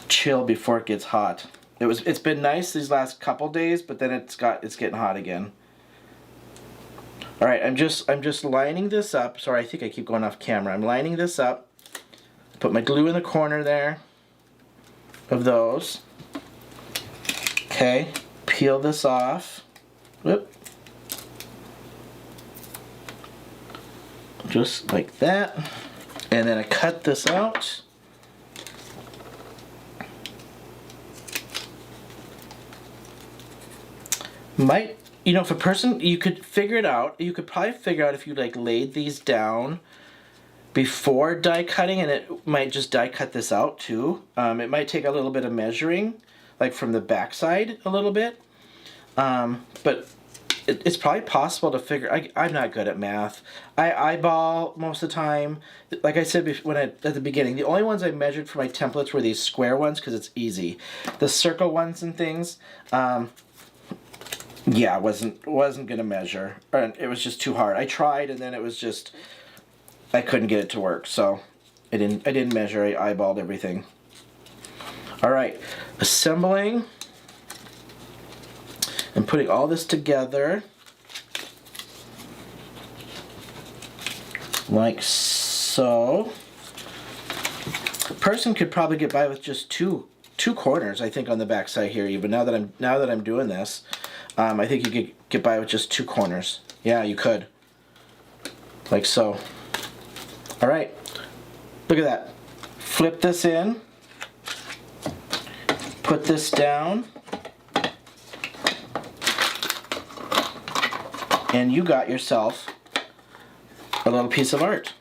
chill before it gets hot. It's been nice these last couple days, but then it's getting hot again. All right, I'm just lining this up. Sorry, I think I keep going off camera. I'm lining this up. Put my glue in the corner there of those. Okay, peel this off. Whoop. Just like that. And then I cut this out. You know, if a person, you could figure it out. You could probably figure out if you like laid these down before die cutting, and it might just die cut this out too. It might take a little bit of measuring, like from the backside a little bit. But it's probably possible to figure. I'm not good at math. I eyeball most of the time. Like I said at the beginning, the only ones I measured for my templates were these square ones because it's easy. The circle ones and things, yeah, I wasn't gonna measure. It was just too hard. I tried, and then it was just I couldn't get it to work. So I didn't measure. I eyeballed everything. All right, assembling and putting all this together like so. A person could probably get by with just two corners, I think, on the back side here. Even now that I'm doing this, I think you could get by with just 2 corners. Yeah, you could, like so. All right, look at that. Flip this in, put this down, and you got yourself a little piece of art.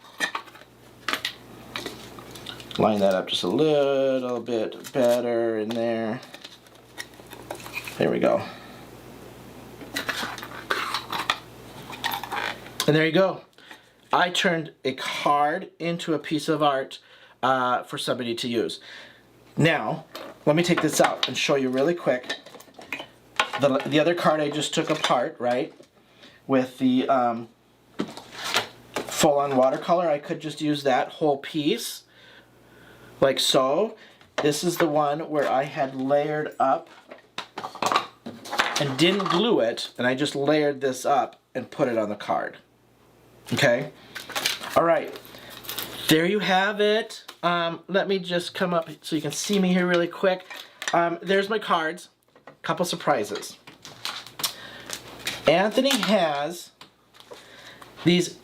Line that up just a little bit better in there. There we go. And there you go. I turned a card into a piece of art for somebody to use. Now, let me take this out and show you really quick. The other card I just took apart, right? With the full-on watercolor, I could just use that whole piece, like so. This is the one where I had layered up and didn't glue it, and I just layered this up and put it on the card. Okay? All right. There you have it. Let me just come up so you can see me here really quick. There's my cards. Couple surprises. Anthony has these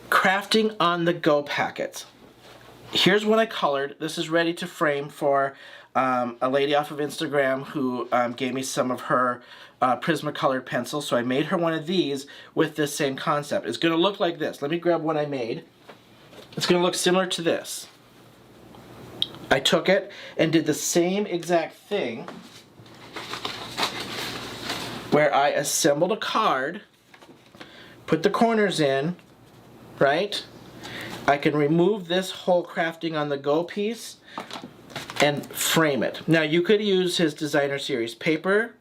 crafting on the go packets. Here's what I colored. This is ready to frame for a lady off of Instagram who gave me some of her Prismacolor pencils. So I made her one of these with this same concept. It's going to look like this. Let me grab one I made. It's going to look similar to this. I took it and did the same exact thing where I assembled a card, put the corners in, right? I can remove this whole crafting on the go piece and frame it. Now you could use his designer series paper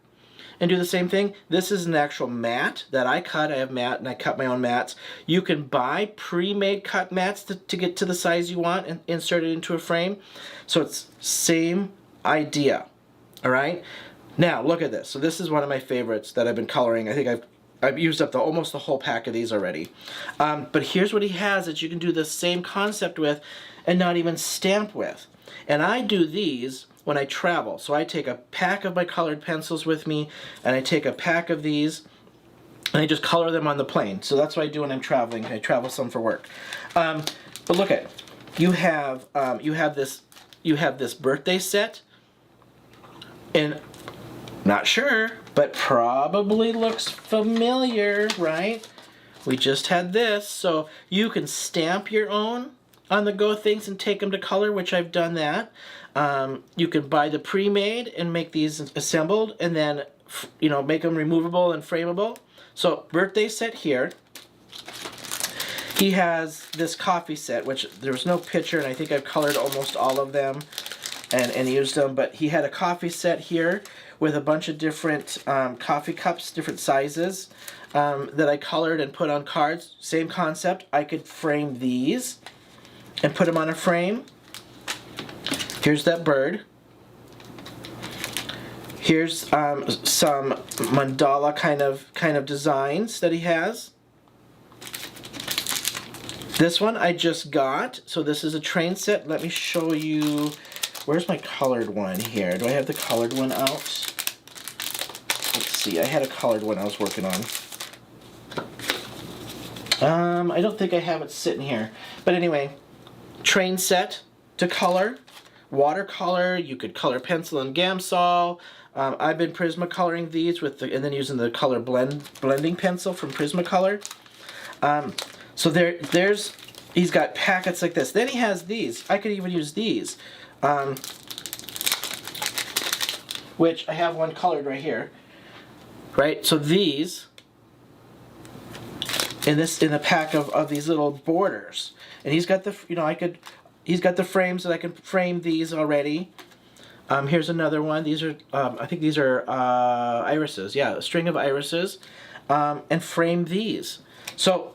and do the same thing. This is an actual mat that I cut. I have mat and I cut my own mats. You can buy pre-made cut mats to get to the size you want and insert it into a frame. So it's same idea, all right? Now look at this. So this is one of my favorites that I've been coloring. I think I've used up almost the whole pack of these already. But here's what he has that you can do the same concept with and not even stamp with. And I do these when I travel. So I take a pack of my colored pencils with me, and I take a pack of these, and I just color them on the plane. So that's what I do when I'm traveling. I travel some for work. But look at, you have this birthday set, and not sure, but probably looks familiar, right? We just had this, so you can stamp your own on the go things and take them to color, which I've done that. You can buy the pre-made and make these assembled, and then make them removable and frameable. So birthday set here. he has this coffee set, which there was no picture, and I think I've colored almost all of them and used them, but he had a coffee set here with a bunch of different coffee cups, different sizes, that I colored and put on cards. Same concept. I could frame these and put them on a frame. Here's that bird. Here's some mandala kind of designs that he has. This one I just got, so this is a train set. Let me show you. Where's my colored one here? Do I have the colored one out? Let's see. I had a colored one I was working on. I don't think I have it sitting here. But anyway, train set to color, watercolor. You could color pencil and Gamsol. I've been Prismacolor these with and then using the color blending pencil from Prismacolor. So there's he's got packets like this. Then he has these. I could even use these, which I have one colored right here. Right. So these in the pack of these little borders, and he's got the he's got the frames that I can frame these already. Here's another one. These are I think these are irises. Yeah, a string of irises, and frame these. So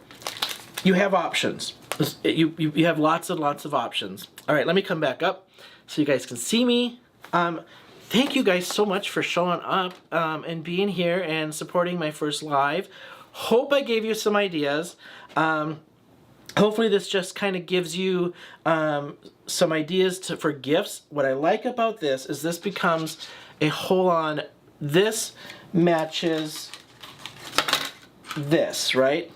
you have options. You have lots and lots of options. All right, let me come back up so you guys can see me. Thank you guys so much for showing up and being here and supporting my first live. Hope I gave you some ideas. Hopefully this just kind of gives you some ideas for gifts. What I like about this is this becomes a whole-on, this matches this, right?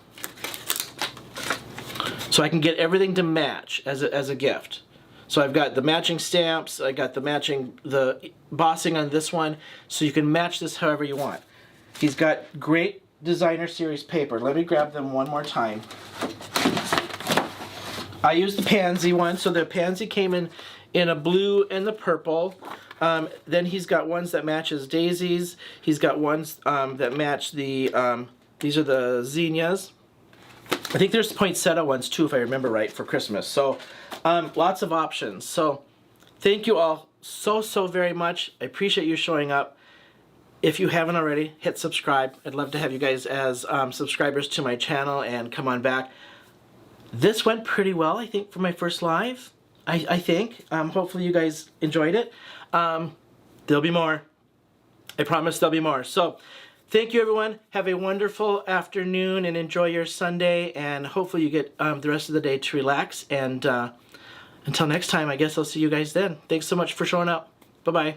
So I can get everything to match as a gift. So I've got the matching stamps, I got the embossing on this one, so you can match this however you want. He's got great designer series paper. Let me grab them one more time. I used the pansy one, so the pansy came in a blue and the purple. Then he's got ones that matches daisies. He's got ones that match the, these are the zinnias. I think there's poinsettia ones too, if I remember right, for Christmas. So lots of options. So thank you all so very much. I appreciate you showing up. If you haven't already, hit subscribe. I'd love to have you guys as subscribers to my channel and come on back. This went pretty well, I think, for my first live. I think. Hopefully you guys enjoyed it. There'll be more. I promise there'll be more. So thank you, everyone. Have a wonderful afternoon and enjoy your Sunday. And hopefully you get the rest of the day to relax. And until next time, I guess I'll see you guys then. Thanks so much for showing up. Bye-bye.